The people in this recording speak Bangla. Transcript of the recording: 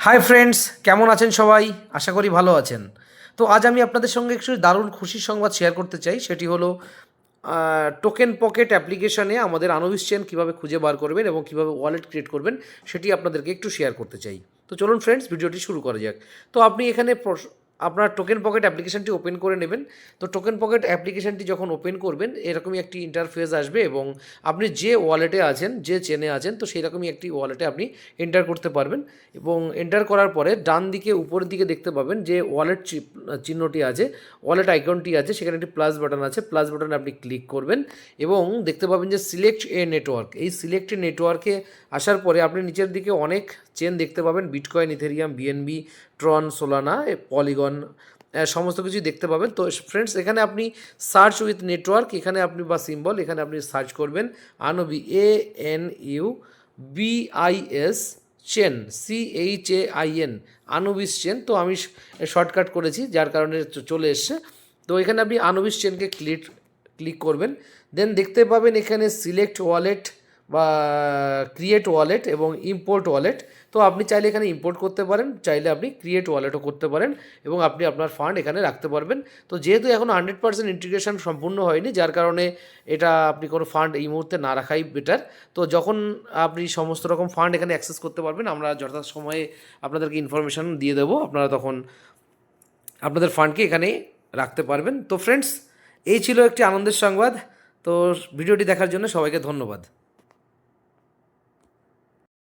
হাই ফ্রেন্ডস, কেমন আছেন সবাই? আশা করি ভালো আছেন। তো আজ আমি আপনাদের সঙ্গে একটু দারুণ খুশির সংবাদ শেয়ার করতে চাই। সেটি হলো টোকেন পকেট অ্যাপ্লিকেশনে আমাদের আনবিস চেন কীভাবে খুঁজে বার করবেন এবং কীভাবে ওয়ালেট ক্রিয়েট করবেন সেটি আপনাদেরকে একটু শেয়ার করতে চাই। তো চলুন ফ্রেন্ডস, ভিডিওটি শুরু করা যাক। তো আপনি এখানে আপনার টোকেন পকেট অ্যাপ্লিকেশনটি ওপেন করে নেবেন। তো টোকেন পকেট অ্যাপ্লিকেশনটি যখন ওপেন করবেন এরকমই একটি ইন্টারফেস আসবে এবং আপনি যে ওয়ালেটে আছেন, যে চেনে আছেন, তো সেই রকমই একটি ওয়ালেটে আপনি এন্টার করতে পারবেন এবং এন্টার করার পরে ডান দিকে উপরের দিকে দেখতে পাবেন যে ওয়ালেট চিহ্নটি আছে, ওয়ালেট আইকনটি আছে, সেখানে একটি প্লাস বাটন আছে। প্লাস বাটনে আপনি ক্লিক করবেন এবং দেখতে পাবেন যে সিলেক্ট এ নেটওয়ার্ক। এই সিলেক্ট এ নেটওয়ার্কে আসার পরে আপনি নিচের দিকে অনেক চেন দেখতে পাবেন, bitcoin, Ethereum, BNB, ট্রন, Solana, polygon, সমস্ত কিছুই দেখতে পাবেন। তো ফ্রেন্ডস, এখানে আপনি সার্চ উইথ নেটওয়ার্ক, এখানে আপনি বা সিম্বল, এখানে আপনি সার্চ করবেন আনবি, ANUBIS chain, CHAIN, Anubis chain. তো আমি শর্টকাট করেছি যার কারণে চলে এসছে। তো এখানে আপনি আনুবিস চেনকে ক্লিক করবেন। দেন দেখতে পাবেন এখানে সিলেক্ট ওয়ালেট বা ক্রিয়েট ওয়ালেট এবং ইম্পোর্ট ওয়ালেট। তো আপনি চাইলে এখানে ইম্পোর্ট করতে পারেন, চাইলে আপনি ক্রিয়েট ওয়ালেটও করতে পারেন এবং আপনি আপনার ফান্ড এখানে রাখতে পারবেন। তো যেহেতু এখন 100% ইন্টিগ্রেশন সম্পূর্ণ হয়নি, যার কারণে এটা আপনি কোনো ফান্ড এই মুহূর্তে না রাখাই বেটার। তো যখন আপনি সমস্ত রকম ফান্ড এখানে অ্যাক্সেস করতে পারবেন, আমরা যথা সময়ে আপনাদেরকে ইনফরমেশান দিয়ে দেবো, আপনারা তখন আপনাদের ফান্ডকে এখানে রাখতে পারবেন। তো ফ্রেন্ডস, এই ছিল একটি আনন্দের সংবাদ। তো ভিডিওটি দেখার জন্য সবাইকে ধন্যবাদ।